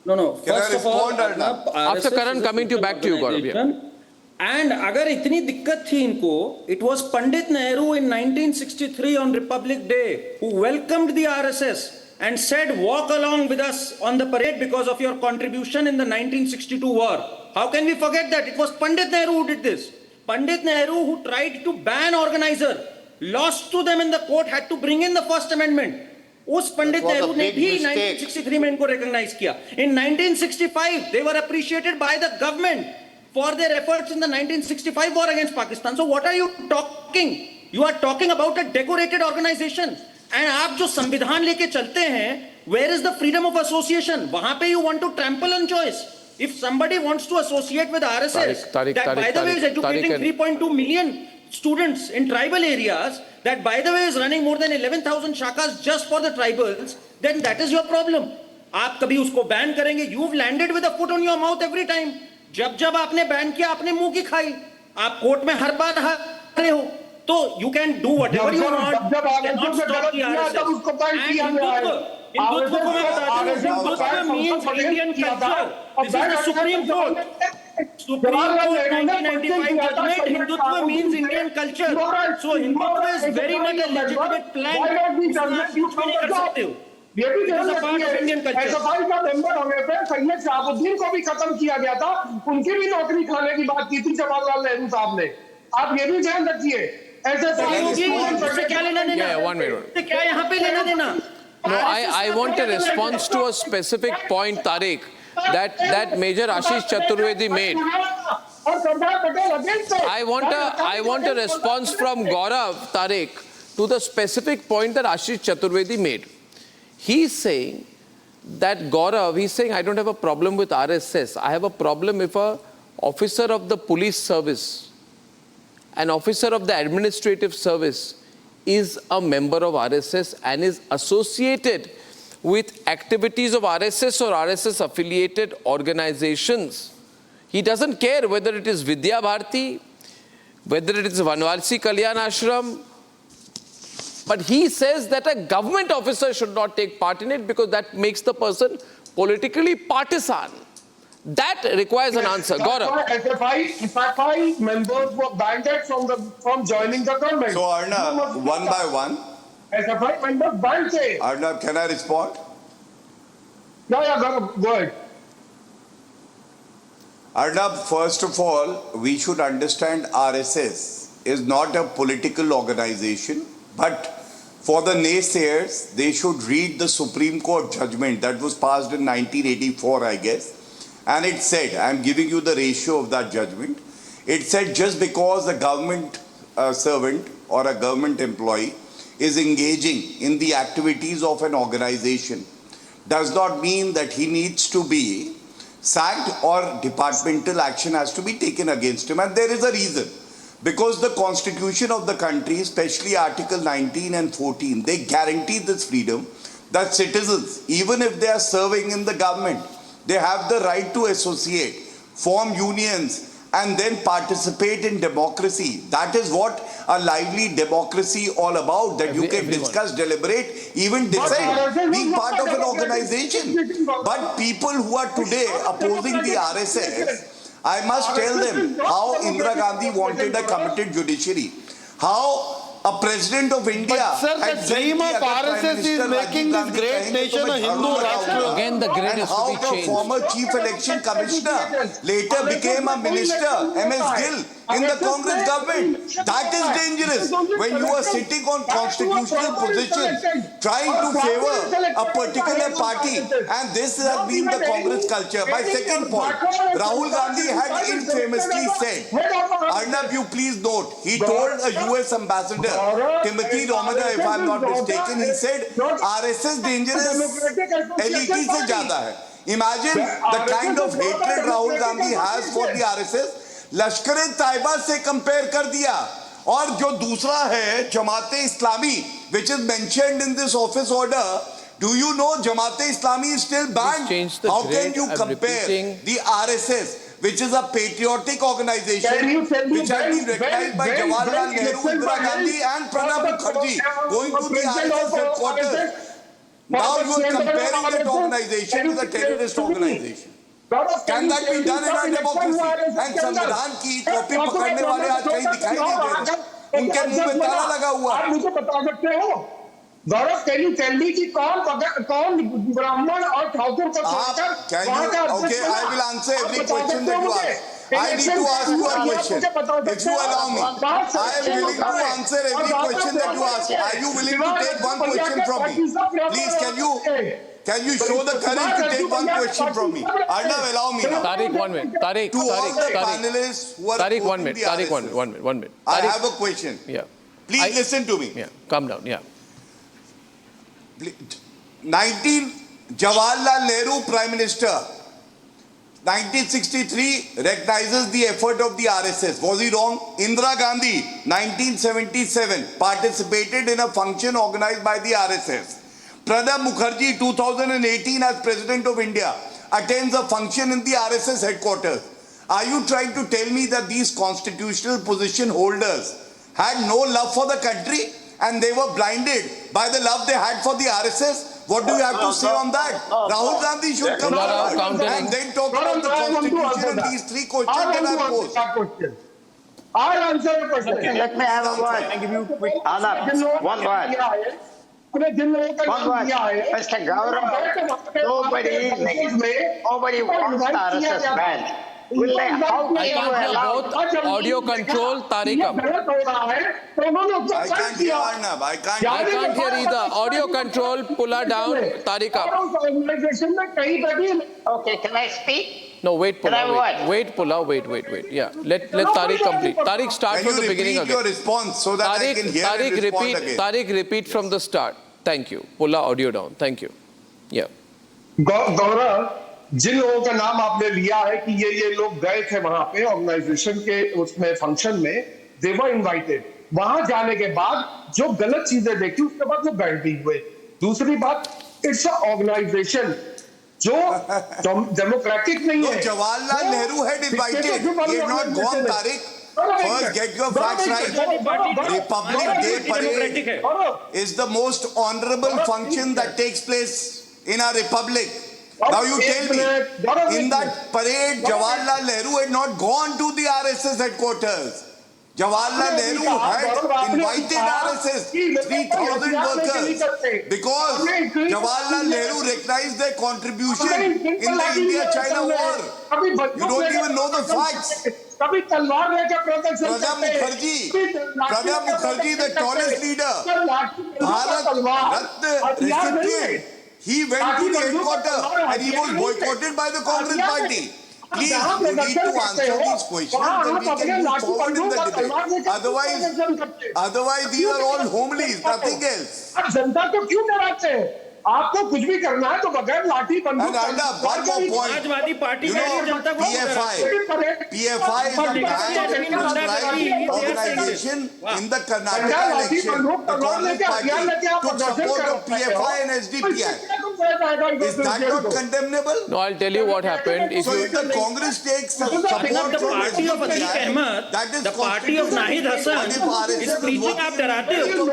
No. Can I respond, Arnab? After Karan, coming to back to you, Gaurav. Yeah. And अगर इतनी दिक्कत थी इनको, it was Pandit Nehru in 1963 on Republic Day who welcomed the RSS and said, walk along with us on the parade because of your contribution in the 1962 war. How can we forget that? It was Pandit Nehru who did this. Pandit Nehru who tried to ban organizer, lost to them in the court, had to bring in the First Amendment. उस पंडित नेहरू ने भी 1963 में इनको recognize किया. In 1965, they were appreciated by the government for their efforts in the 1965 war against Pakistan. So what are you talking? You are talking about a decorated organization. And आप जो संविधान लेके चलते हैं, where is the freedom of association? वहाँ पे you want to trample on choice. If somebody wants to associate with RSS, that by the way is educating 3.2 million students in tribal areas, that by the way is running more than 11,000 shakas just for the tribals, then that is your problem. आप कभी उसको ban करेंगे? You've landed with a foot on your mouth every time. जब आपने ban किया, आपने मुंह की खाई. आप कोर्ट में हर बार हार रहे हो. तो you can do whatever you want. Cannot stop the RSS. Hindutva को मैं बताता हूँ. Hindutva means Indian culture. This is the Supreme Court. Supreme Court 1995 judgment. Hindutva means Indian culture. So Hindutva is very much a legitimate plan. ये भी ध्यान रखिए, SFI का member होने पे सैयद शहाबुद्दीन को भी खत्म किया गया था. उनकी भी नौकरी खाने की बात की थी जवाहरलाल नेहरू साहब ने. आप ये भी ध्यान रखिए. एसएफआई क्या लेना देना? क्या यहाँ पे लेना देना? No, I want a response to a specific point, Tariq, that Major Ashish Chaturvedi made. I want a response from Gaurav, Tariq, to the specific point that Ashish Chaturvedi made. He's saying that he's saying, I don't have a problem with RSS. I have a problem if a officer of the police service, an officer of the administrative service is a member of RSS and is associated with activities of RSS or RSS affiliated organizations. He doesn't care whether it is Vidya Bharati, whether it is Vanwarsi Kalyan Ashram, but he says that a government officer should not take part in it because that makes the person politically partisan. That requires an answer. Gaurav. SFI members were banned from joining the government. So Arnab, one by one. SFI members banned. Arnab, can I respond? Yeah, Gaurav, go ahead. Arnab, first of all, we should understand RSS is not a political organization, but for the naysayers, they should read the Supreme Court judgment that was passed in 1984, I guess. And it said, I'm giving you the ratio of that judgment. It said just because a government servant or a government employee is engaging in the activities of an organization does not mean that he needs to be sacked or departmental action has to be taken against him. And there is a reason. Because the constitution of the country, especially Article 19 and 14, they guarantee this freedom that citizens, even if they are serving in the government, they have the right to associate, form unions, and then participate in democracy. That is what a lively democracy all about, that you can discuss, deliberate, even dissent, being part of an organization. But people who are today opposing the RSS, I must tell them how Indira Gandhi wanted a committed judiciary, how a president of India But sir, the dream of RSS RSS is Minister making Rajiv this Gandhi great कहेंगे nation तो a मैं Hindu जरूर Rashtra. बताऊंगा. Again, the grid And has to how be the changed. former chief election commissioner later became a minister, MS Gill, in the Congress government. That is dangerous. When you are sitting on constitutional positions, trying to favor a particular party, and this has been the Congress culture. My second point, Rahul Gandhi had infamously said, Arnab, you please note, he told a US ambassador, Timothy Romana, if I'm not mistaken, he said, RSS dangerous LET से ज्यादा है. Imagine the kind of hatred Rahul Gandhi has for the RSS. Lashkar-e-Taiba से compare कर दिया. और जो दूसरा है Jamaat-e-Islami, which is mentioned in this office order, do you know Jamaat-e-Islami is still banned? How can you compare the RSS, which is a patriotic organization, which has been recognized by Jawaharlal Nehru, Indira Gandhi and Pranab Mukherjee, going to the RSS headquarters? Now you are comparing that organization with a terrorist organization. Can that be done in our democracy? And संविधान की copy पकड़ने वाले आज कहीं दिखाई नहीं दे रहे. उनके मुंह में ताला लगा हुआ. आप मुझे बता सकते हो गौरव, कैन यू टेल मी कि कौन ब्राह्मण और ठाकुर को Can you? Okay, I will answer every question that you ask. I need to ask you a question. If you allow me, I am willing to answer every question that you ask. Are you willing to take one question from me? Please, can you show the courage to take one question from me? Arnav, allow me now. Tariq, 1 minute. Tariq, To all the panelists who are Tariq, 1 quoting minute. the Tariq, RSS. 1 minute. 1 minute. I Tariq, have a question. yeah. Please listen to me. Yeah, calm down. Yeah. 19 Jawaharlal Nehru Prime Minister, 1963 recognizes the effort of the RSS. Was he wrong? Indira Gandhi, 1977 participated in a function organized by the RSS. Pranab Mukherjee, 2018 as President of India, attends a function in the RSS headquarters. Are you trying to tell me that these constitutional position holders had no love for the country and they were blinded by the love they had for the RSS? What do you have to say on that? Rahul Gandhi should come forward and then talk about the constitution and these three questions that I posed. I'll answer your question. Okay, let me have a word. Can I give you a quick Anand, one word. One word. Mr. Gaurav, nobody wants the RSS banned. Will they, how I can you can't hear allow both audio control, Tariq. I can't hear Arnab. I can't hear either. Audio control, pull her down, Tariq up. Okay, can I speak? No, wait, Can I Pulla, what? wait, Pulla, wait. Yeah, let Tariq complete. Tariq, start Can from you the beginning repeat again. your response so that I can hear and respond again? Tariq, repeat from the start. Thank you. Pulla, audio down. Thank you. Yeah. गौरव, जिन लोगों का नाम आपने लिया है कि ये लोग गए थे वहां पे ऑर्गेनाइजेशन के उसमें फंक्शन में, दे वर इनवाइटेड. वहां जाने के बाद जो गलत चीजें देखी उसके बाद वो बैंड भी हुए. दूसरी बात, इट्स अ ऑर्गेनाइजेशन जो डेमोक्रेटिक नहीं है. Jawaharlal Nehru had invited. He had not gone, Tariq. First, get your facts right. Republic Day Parade is the most honorable function that takes place in our republic. Now you tell me, in that parade, Jawaharlal Nehru had not gone to the RSS headquarters. Jawaharlal Nehru had invited RSS, 3,000 workers, because Jawaharlal Nehru recognized their contribution in the India-China war. You don't even know the facts. Pranab Mukherjee, the tallest leader, Bharat Ratna recipient, he went to the headquarters and he was boycotted by the Congress party. Please, you need to answer these questions and we can move forward in the debate. Otherwise these are all homilies, nothing else. जनता को क्यों डराते हैं? आपको कुछ भी करना है तो बगैर लाठी बंदूक. And Arnab, one more point. You know, PFI is a banned organization in the Karnataka election. The Congress party took support of PFI and SDPI. Is that not condemnable? No, I'll tell you what happened. So if the Congress takes support from SDPI, that is the party of Nahid Hassan is preaching आप डराते हो.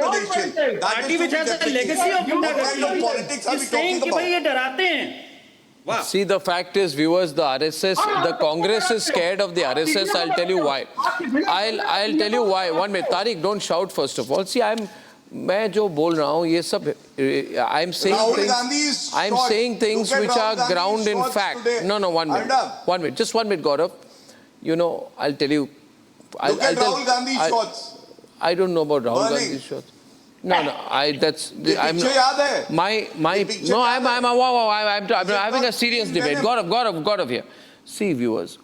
Party which has a legacy of Gundagazi is saying कि भाई ये डराते हैं. Wow. See, the fact is, viewers, the RSS, the Congress is scared of the RSS. I'll tell you why. I'll tell you why. 1 minute. Tariq, don't shout first of all. See, मैं जो बोल रहा हूँ ये सब I'm saying things which are ground in fact. No, 1 minute. 1 minute. Just 1 minute, Gaurav. You know, I'll tell you. Look at Rahul Gandhi's shots. I don't know about Rahul Gandhi's shots. No, I'm having a serious debate. Gaurav here. See, viewers.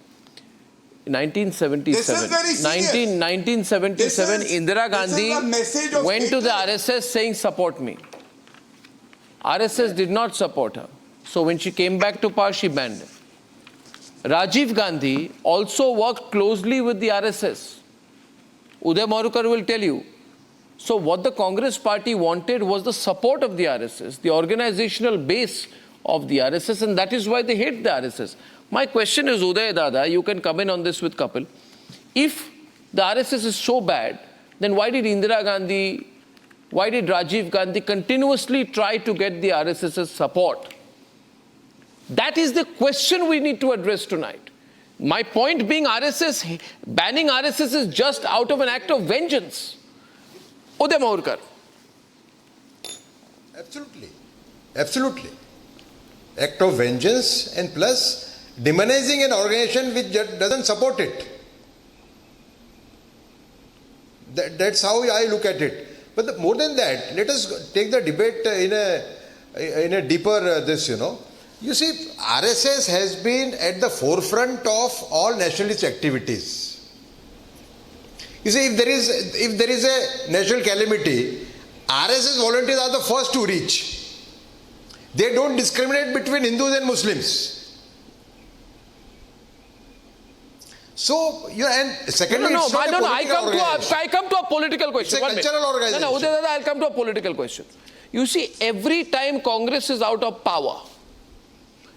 1977, Indira Gandhi went to the RSS saying, support me. RSS did not support her. So when she came back to power, she banned it. Rajiv Gandhi also worked closely with the RSS. Uday Marukar will tell you. So what the Congress party wanted was the support of the RSS, the organizational base of the RSS, and that is why they hate the RSS. My question is, Uday Dada, you can come in on this with Kapil. If the RSS is so bad, then why did Rajiv Gandhi continuously try to get the RSS's support? That is the question we need to address tonight. My point being, banning RSS is just out of an act of vengeance. Uday Marukar. Absolutely. Act of vengeance and plus demonizing an organization which doesn't support it. That's how I look at it. But more than that, let us take the debate in a deeper You see, RSS has been at the forefront of all nationalist activities. You see, if there is a national calamity, RSS volunteers are the first to reach. They don't discriminate between Hindus and Muslims. So, and secondly, I come to a political question. It's a cultural organization. No, Uday Dada, I'll come to a political question. You see, every time Congress is out of power,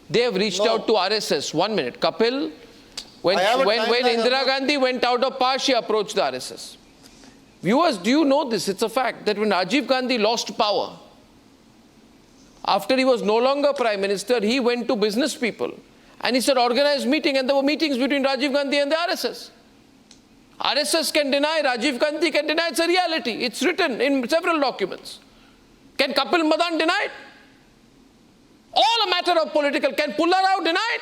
they have reached out to RSS. 1 minute. Kapil, when Indira Gandhi went out of power, she approached the RSS. Viewers, do you know this? It's a fact that when Rajiv Gandhi lost power, after he was no longer Prime Minister, he went to business people and he said, organize meeting, and there were meetings between Rajiv Gandhi and the RSS. RSS can deny, Rajiv Gandhi can deny, it's a reality. It's written in several documents. Can Kapil Madan deny it? All a matter of political. Can Pullar Rao deny it?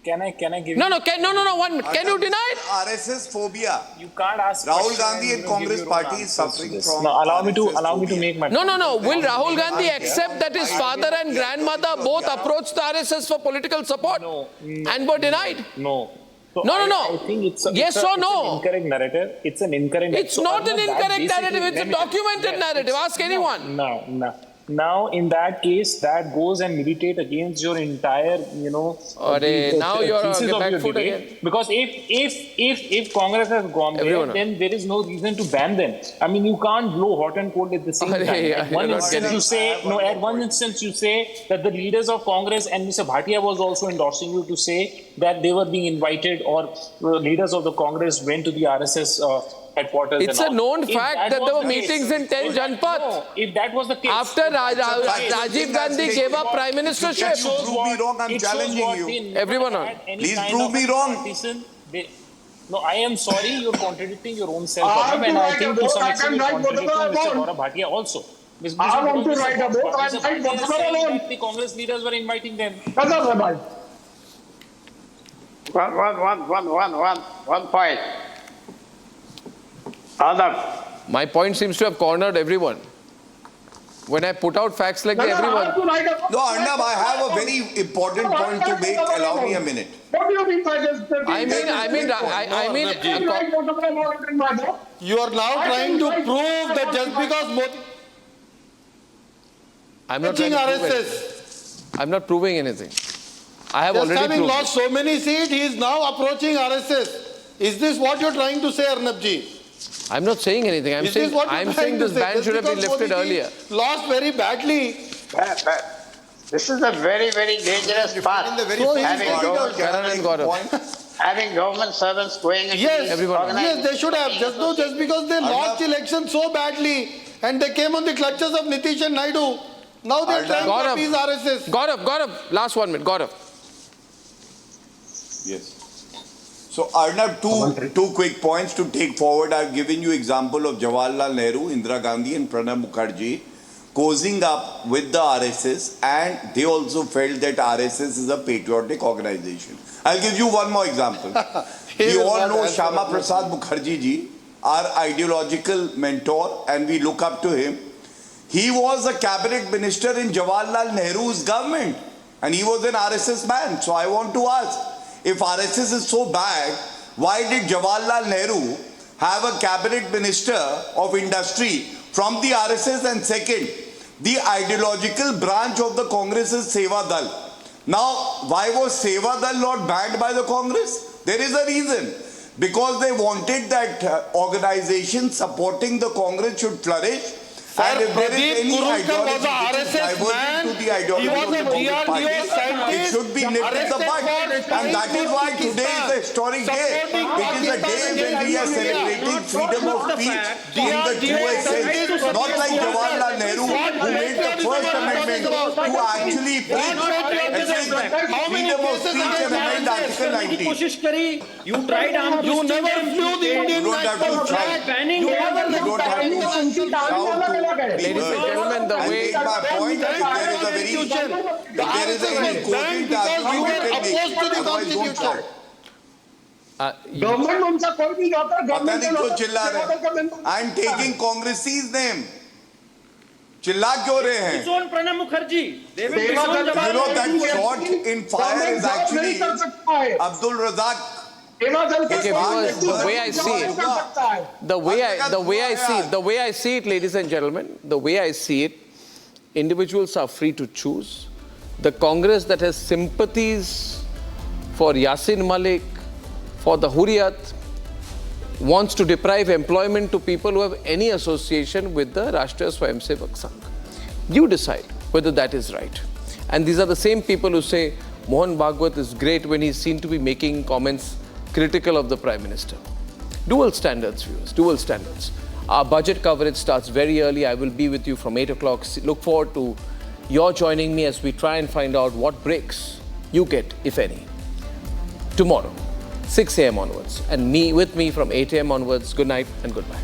Can I give No, 1 minute. Can you deny it? RSS phobia. You can't ask. Rahul Gandhi and Congress party is suffering from. No, allow me to make my. No. Will Rahul Gandhi accept that his father and grandmother both approached the RSS for political support and were denied? No. So No. I think it's yes or no? It's an incorrect narrative. It's an incorrect. It's not an incorrect narrative. It's a documented narrative. Ask anyone. No. Now, in that case, that goes and militate against your entire, now you're on the back foot again. Because if Congress has gone there, then there is no reason to ban them. I mean, you can't blow hot and cold at the same time. At one instance, you say that the leaders of Congress and Mr. Bhatia was also endorsing you to say that they were being invited, or leaders of the Congress went to the RSS headquarters. It's a known fact that there were meetings in 10 Janpath. No, if that was the case. After Rajiv Gandhi gave up prime ministership. You prove me wrong, I'm challenging you. Everyone on. Please prove me wrong. No, I am sorry, you're contradicting your own self. And I think to some extent you're contradicting Mr. Gaurav Bhatia also. I want to write a book. Mr. Bhatia is saying that the Congress leaders were inviting them. One point. My point seems to have cornered everyone. When I put out facts like that, everyone. No, Arnab, I have a very important point to make. Allow me a minute. What do you mean by this? You are now trying to prove that just because Modi. I'm not trying to prove anything. I'm not proving anything. I have already having proved lost so many seats, he is now approaching RSS. Is this what you're trying to say, Arnabji? I'm not saying anything. I'm saying this ban should have been lifted earlier. Lost very badly. This is a very, very dangerous path. Having government servants going into yes, they should have. Just because they lost election so badly and they came on the clutches of Nitish and Naidu. Now they're trying to appease RSS. Gaurav, last 1 minute. Gaurav. Yes. So Arnab, two quick points to take forward. I've given you example of Jawaharlal Nehru, Indira Gandhi and Pranab Mukherjee cozying up with the RSS, and they also felt that RSS is a patriotic organization. I'll give you one more example. We all know Shyama Prasad Mukherjee ji, our ideological mentor, and we look up to him. He was a cabinet minister in Jawaharlal Nehru's government, and he was an RSS man. So I want to ask, if RSS is so bad, why did Jawaharlal Nehru have a cabinet minister of industry from the RSS? And second, the ideological branch of the Congress is Seva Dal. Now, why was Seva Dal not banned by the Congress? There is a reason. Because they wanted that organization supporting the Congress should flourish. And if there is any ideology which is divergent to the ideology of the Congress party, it should be nipped in the bud. And that is why today is a historic day. It is a day when we are celebrating freedom of speech in the truest sense. Not like Jawaharlal Nehru, who made the first amendment to actually preach against freedom of speech and amend Article 19. You tried You never flew the Indian national flag. banning You don't have to shout to Ladies and gentlemen, the way my point, if there is any cogent argument you can make, otherwise don't shout. Government उनका कोई भी जाता है, पता नहीं क्यों चिल्ला रहे? I am taking Congress's name. चिल्ला क्यों रहे हैं? Disown Pranab Mukherjee. They will You disown know that Jawaharlal shot in fire is actually Abdul Razak. Okay, viewers, the way I see it, the way I see it, ladies and gentlemen, the way I see it, individuals are free to choose. The Congress that has sympathies for Yasin Malik, for the Hurriyat, wants to deprive employment to people who have any association with the Rashtriya Swayamsevak Sangh. You decide whether that is right. And these are the same people who say Mohan Bhagwat is great when he's seen to be making comments critical of the Prime Minister. Dual standards, viewers, dual standards. Our budget coverage starts very early. I will be with you from 8 o'clock. Look forward to your joining me as we try and find out what breaks you get, if any. Tomorrow, 6 a.m. onwards. And with me from 8 a.m. onwards. Good night and goodbye.